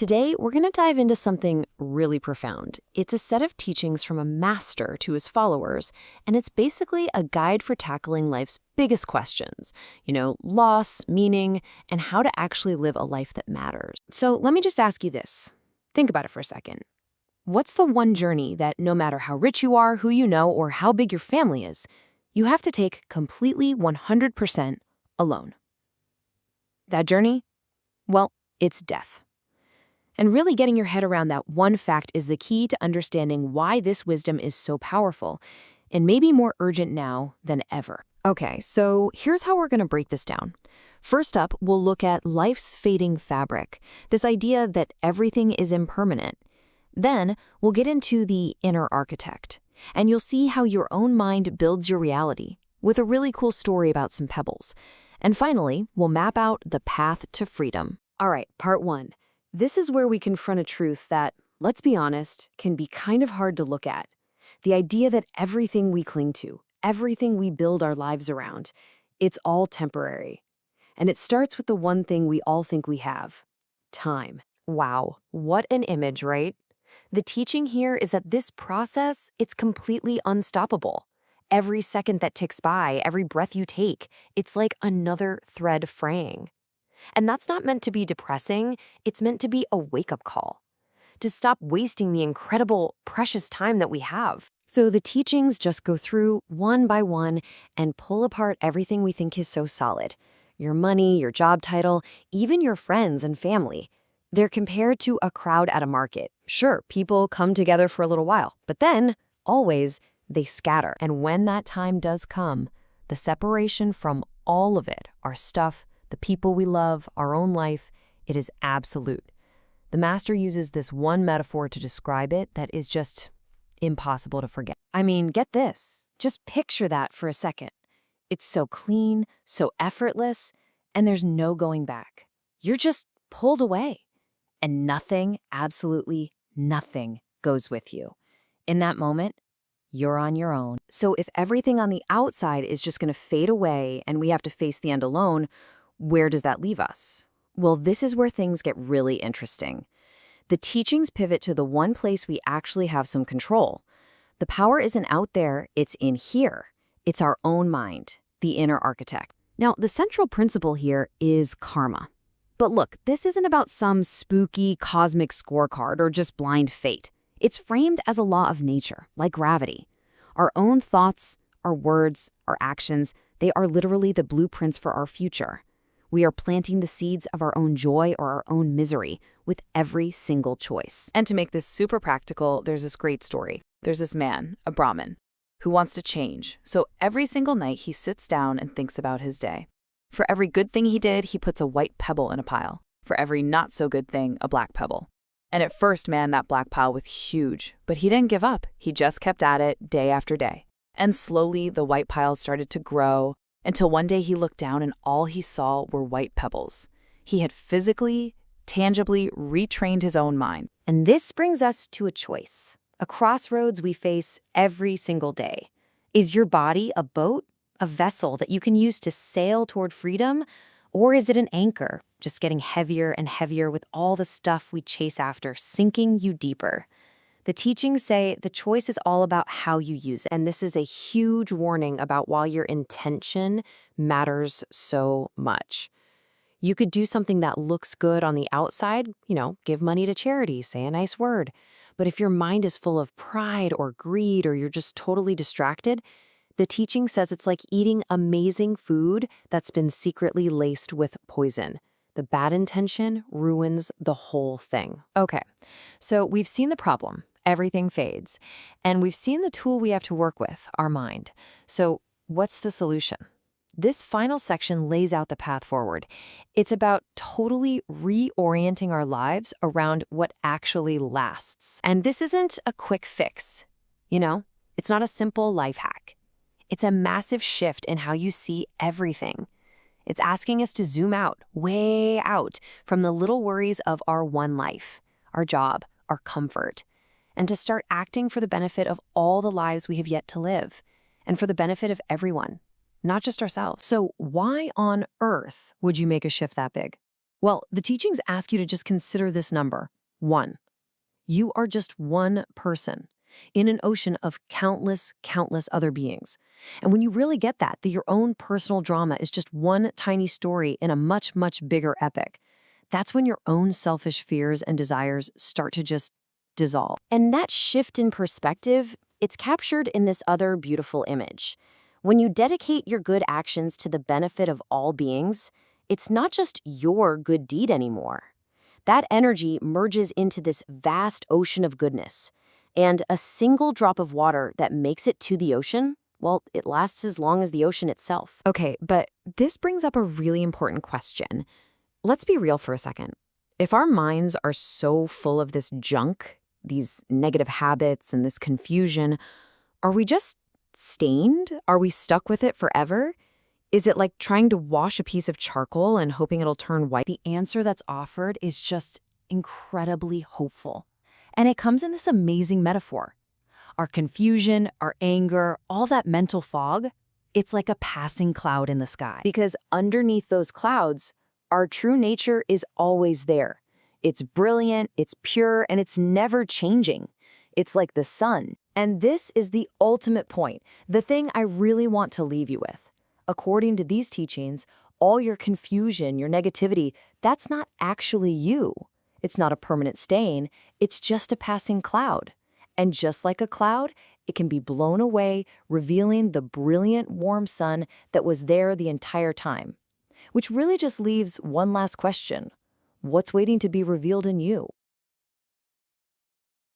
Today, we're going to dive into something really profound. It's a set of teachings from a master to his followers, and it's basically a guide for tackling life's biggest questions. Loss, meaning, and how to actually live a life that matters. So let me just ask you this. Think about it for a second. What's the one journey that no matter how rich you are, who you know, or how big your family is, you have to take completely 100% alone? That journey? Well, it's death. And really getting your head around that one fact is the key to understanding why this wisdom is so powerful and maybe more urgent now than ever. Okay, so here's how we're going to break this down. First up, we'll look at life's fading fabric, this idea that everything is impermanent. Then, we'll get into the inner architect, and you'll see how your own mind builds your reality, with a really cool story about some pebbles. And finally, we'll map out the path to freedom. All right, part one. This is where we confront a truth that, let's be honest, can be kind of hard to look at. The idea that everything we cling to, everything we build our lives around, it's all temporary. And it starts with the one thing we all think we have: time. Wow, what an image, right? The teaching here is that this process, it's completely unstoppable. Every second that ticks by, every breath you take, it's like another thread fraying. And that's not meant to be depressing, it's meant to be a wake-up call. To stop wasting the incredible, precious time that we have. So the teachings just go through one by one and pull apart everything we think is so solid. Your money, your job title, even your friends and family. They're compared to a crowd at a market. Sure, people come together for a little while, but then, always, they scatter. And when that time does come, the separation from all of it, our stuff, the people we love, our own life, it is absolute. The master uses this one metaphor to describe it that is just impossible to forget. I mean, get this. Just picture that for a second. It's so clean, so effortless, and there's no going back. You're just pulled away, and nothing, absolutely nothing, goes with you. In that moment, you're on your own. So if everything on the outside is just going to fade away and we have to face the end alone, where does that leave us? Well, this is where things get really interesting. The teachings pivot to the one place we actually have some control. The power isn't out there, it's in here. It's our own mind, the inner architect. Now, the central principle here is karma. But look, this isn't about some spooky cosmic scorecard or just blind fate. It's framed as a law of nature, like gravity. Our own thoughts, our words, our actions, they are literally the blueprints for our future. We are planting the seeds of our own joy or our own misery with every single choice. And to make this super practical, there's this great story. There's this man, a Brahmin, who wants to change. So every single night he sits down and thinks about his day. For every good thing he did, he puts a white pebble in a pile. For every not so good thing, a black pebble. And at first, man, that black pile was huge. But he didn't give up. He just kept at it day after day. And slowly, the white pile started to grow, until one day he looked down and all he saw were white pebbles. He had physically, tangibly retrained his own mind. And this brings us to a choice, a crossroads we face every single day. Is your body a boat, a vessel that you can use to sail toward freedom? Or is it an anchor, just getting heavier and heavier with all the stuff we chase after, sinking you deeper? The teachings say the choice is all about how you use it. And this is a huge warning about why your intention matters so much. You could do something that looks good on the outside, give money to charity, say a nice word. But if your mind is full of pride or greed or you're just totally distracted, the teaching says it's like eating amazing food that's been secretly laced with poison. The bad intention ruins the whole thing. Okay, so we've seen the problem. Everything fades. And we've seen the tool we have to work with, our mind. So what's the solution? This final section lays out the path forward. It's about totally reorienting our lives around what actually lasts. And this isn't a quick fix. It's not a simple life hack. It's a massive shift in how you see everything. It's asking us to zoom out, way out, from the little worries of our one life, our job, our comfort, and to start acting for the benefit of all the lives we have yet to live, and for the benefit of everyone, not just ourselves. So why on earth would you make a shift that big? Well, the teachings ask you to just consider this number, 1. You are just one person in an ocean of countless, countless other beings. And when you really get that your own personal drama is just one tiny story in a much, much bigger epic, that's when your own selfish fears and desires start to just dissolve. And that shift in perspective, it's captured in this other beautiful image. When you dedicate your good actions to the benefit of all beings, it's not just your good deed anymore. That energy merges into this vast ocean of goodness. And a single drop of water that makes it to the ocean, well, it lasts as long as the ocean itself. Okay, but this brings up a really important question. Let's be real for a second. If our minds are so full of this junk, these negative habits and this confusion, are we just stained? Are we stuck with it forever? Is it like trying to wash a piece of charcoal and hoping it'll turn white? The answer that's offered is just incredibly hopeful. And it comes in this amazing metaphor. Our confusion, our anger, all that mental fog, it's like a passing cloud in the sky. Because underneath those clouds, our true nature is always there. It's brilliant, it's pure, and it's never changing. It's like the sun. And this is the ultimate point, the thing I really want to leave you with. According to these teachings, all your confusion, your negativity, that's not actually you. It's not a permanent stain, it's just a passing cloud. And just like a cloud, it can be blown away, revealing the brilliant, warm sun that was there the entire time. Which really just leaves one last question. What's waiting to be revealed in you?